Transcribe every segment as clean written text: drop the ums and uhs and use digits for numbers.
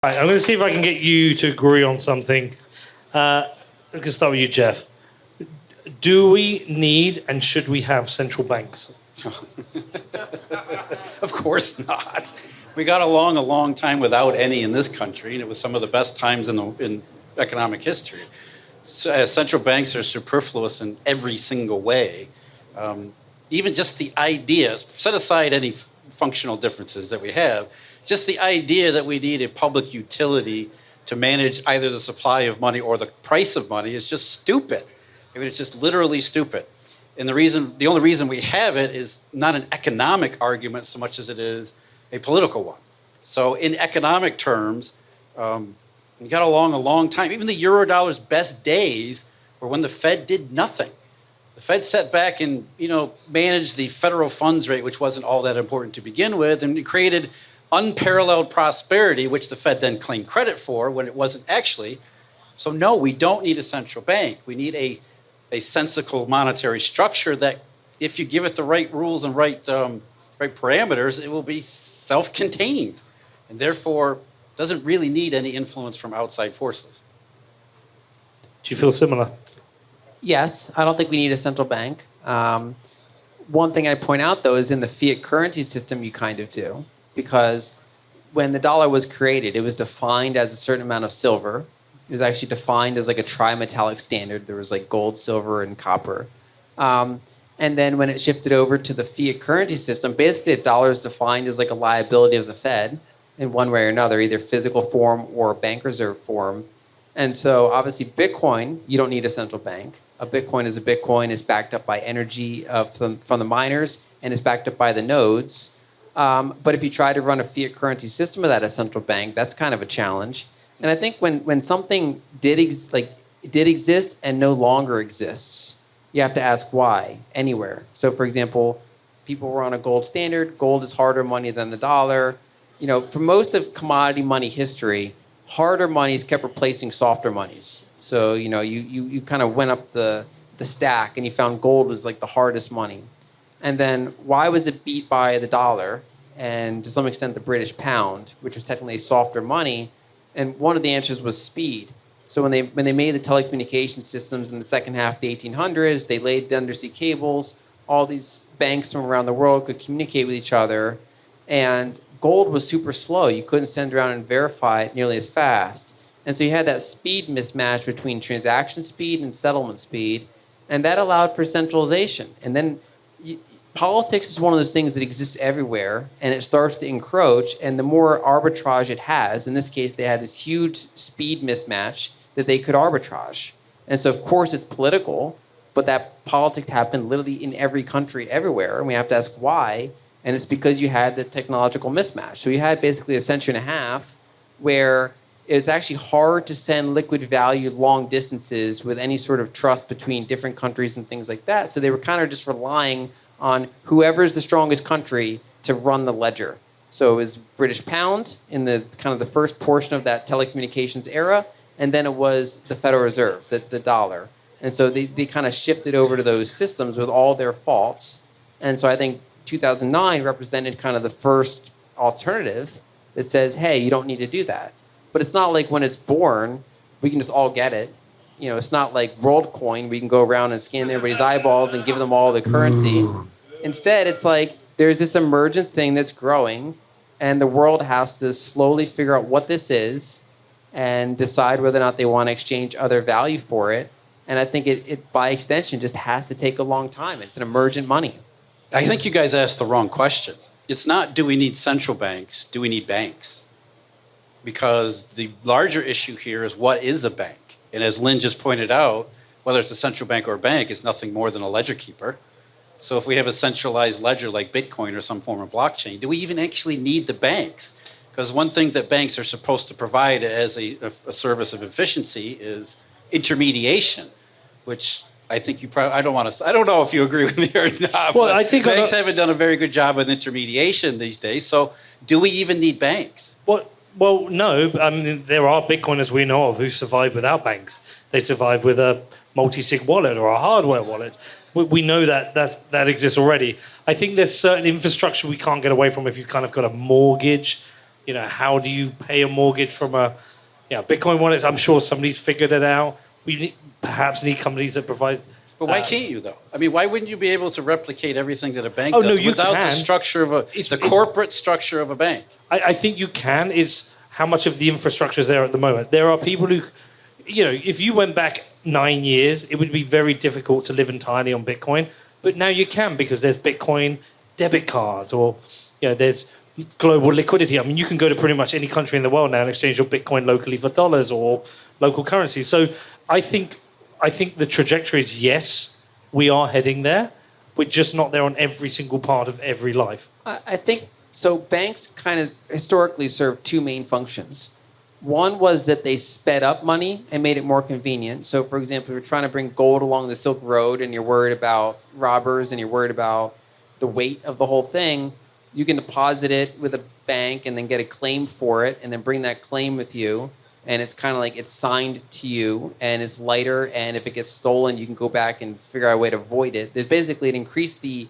All right, I'm going to see if I can get you to agree on something. I'm going to start with you, Jeff. Do we need and should we have central banks? Of course not. We got along a long time without any in this country, and it was some of the best times in economic history. So, central banks are superfluous in every single way. Even just the idea, set aside any functional differences that we have, just the idea that we need a public utility to manage either the supply of money or the price of money is just stupid. I mean, it's just literally stupid. And the only reason we have it is not an economic argument so much as it is a political one. So in economic terms, we got along a long time. Even the Eurodollar's best days were when the Fed did nothing. The Fed sat back and, managed the federal funds rate, which wasn't all that important to begin with, and it created unparalleled prosperity, which the Fed then claimed credit for when it wasn't actually. So no, we don't need a central bank. We need a sensical monetary structure that, if you give it the right rules and right parameters, it will be self-contained and therefore doesn't really need any influence from outside forces. Do you feel similar? Yes, I don't think we need a central bank. One thing I point out, though, is in the fiat currency system you kind of do, because when the dollar was created, it was defined as a certain amount of silver. It was actually defined as like a trimetallic standard. There was like gold, silver, and copper. And then when it shifted over to the fiat currency system, basically the dollar is defined as like a liability of the Fed in one way or another, either physical form or bank reserve form. And so obviously Bitcoin, you don't need a central bank. A Bitcoin is backed up by energy from the miners and is backed up by the nodes. But if you try to run a fiat currency system without a central bank, that's kind of a challenge. And I think when something did exist and no longer exists, you have to ask why anywhere. So, for example, people were on a gold standard. Gold is harder money than the dollar. For most of commodity money history, harder monies kept replacing softer monies. So, you kind of went up the stack and you found gold was like the hardest money. And then why was it beat by the dollar and to some extent the British pound, which was technically a softer money? And one of the answers was speed. So when they made the telecommunication systems in the second half of the 1800s, they laid the undersea cables. All these banks from around the world could communicate with each other. And gold was super slow. You couldn't send around and verify it nearly as fast. And so you had that speed mismatch between transaction speed and settlement speed. And that allowed for centralization. And then politics is one of those things that exists everywhere, and it starts to encroach. And the more arbitrage it has, in this case, they had this huge speed mismatch that they could arbitrage. And so, of course, it's political, but that politics happened literally in every country everywhere. And we have to ask why. And it's because you had the technological mismatch. So you had basically a century and a half where it's actually hard to send liquid value long distances with any sort of trust between different countries and things like that. So they were kind of just relying on whoever's the strongest country to run the ledger. So it was British pound in the kind of the first portion of that telecommunications era, and then it was the Federal Reserve, the dollar. And so they kind of shifted over to those systems with all their faults. And so I think 2009 represented kind of the first alternative that says, hey, you don't need to do that. But it's not like when it's born, we can just all get it. It's not like WorldCoin. We can go around and scan everybody's eyeballs and give them all the currency. Instead, it's like there's this emergent thing that's growing, and the world has to slowly figure out what this is and decide whether or not they want to exchange other value for it. And I think it by extension, just has to take a long time. It's an emergent money. I think you guys asked the wrong question. It's not, do we need central banks? Do we need banks? Because the larger issue here is, what is a bank? And as Lyn just pointed out, whether it's a central bank or a bank, it's nothing more than a ledger keeper. So if we have a centralized ledger like Bitcoin or some form of blockchain, do we even actually need the banks? Because one thing that banks are supposed to provide as a service of efficiency is intermediation, which I think you probably, I don't know if you agree with me or not. Well, I think banks haven't done a very good job with intermediation these days. So do we even need banks? Well, no. I mean, there are Bitcoiners we know of who survive without banks. They survive with a multi-sig wallet or a hardware wallet. We know that exists already. I think there's certain infrastructure we can't get away from if you've kind of got a mortgage how do you pay a mortgage from a Bitcoin wallet? I'm sure somebody's figured it out. We perhaps need companies that provide. But why can't you, though? I mean, why wouldn't you be able to replicate everything that a bank Oh, does no, you without the can. structure of the corporate structure of a bank? I think you can. Is how much of the infrastructure is there at the moment? There are people who, if you went back 9 years, it would be very difficult to live entirely on Bitcoin. But now you can, because there's Bitcoin debit cards, or there's global liquidity. I mean, you can go to pretty much any country in the world now and exchange your Bitcoin locally for dollars or local currency. So I think the trajectory is, yes, we are heading there. We're just not there on every single part of every life. I think so. Banks kind of historically served two main functions. One was that they sped up money and made it more convenient. So, for example, if you're trying to bring gold along the Silk Road and you're worried about robbers and you're worried about the weight of the whole thing, you can deposit it with a bank and then get a claim for it and then bring that claim with you. And it's kind of like it's signed to you and it's lighter. And if it gets stolen, you can go back and figure out a way to avoid it. There's basically, it increased it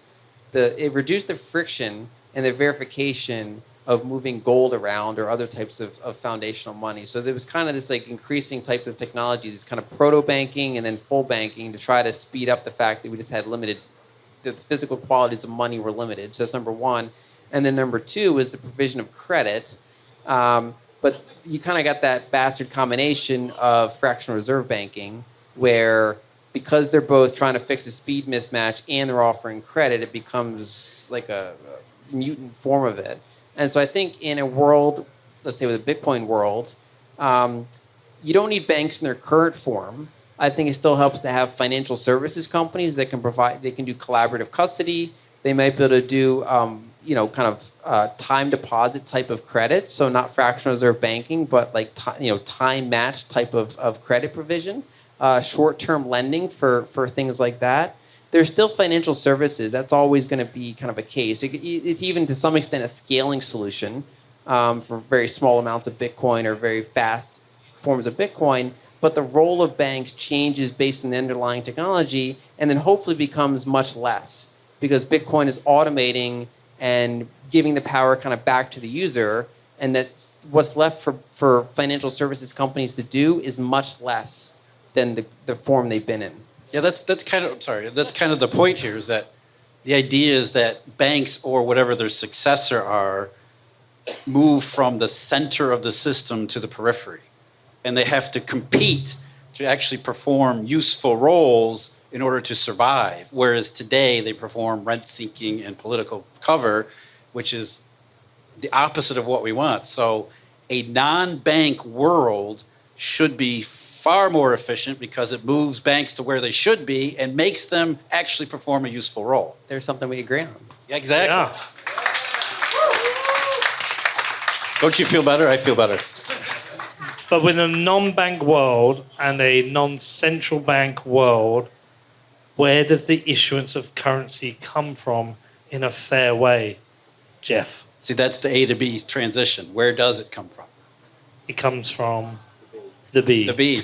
reduced the friction and the verification of moving gold around or other types of foundational money. So there was kind of this like increasing type of technology, this kind of proto banking and then full banking, to try to speed up the fact that we just had the physical qualities of money were limited. So that's number one. And then number two is the provision of credit. But you kind of got that bastard combination of fractional reserve banking, where because they're both trying to fix a speed mismatch and they're offering credit, it becomes like a mutant form of it. And so I think in a world, let's say with a Bitcoin world, you don't need banks in their current form. I think it still helps to have financial services companies that they can do collaborative custody. They might be able to do, time deposit type of credit. So not fractional reserve banking, but like, time matched type of credit provision, short-term lending for things like that. There's still financial services. That's always going to be kind of a case. It's even to some extent a scaling solution for very small amounts of Bitcoin or very fast forms of Bitcoin. But the role of banks changes based on the underlying technology, and then hopefully becomes much less, because Bitcoin is automating and giving the power kind of back to the user, and that what's left for financial services companies to do is much less than the form they've been in. Yeah, that's kind of the point here, is that the idea is that banks, or whatever their successor are, move from the center of the system to the periphery. And they have to compete to actually perform useful roles in order to survive. Whereas today they perform rent-seeking and political cover, which is the opposite of what we want. So a non-bank world should be far more efficient, because it moves banks to where they should be and makes them actually perform a useful role. There's something we agree on. Yeah, exactly. Yeah. Don't you feel better? I feel better. But with a non-bank world and a non-central bank world, where does the issuance of currency come from in a fair way, Jeff? See, that's the A to B transition. Where does it come from? It comes from the B. The B.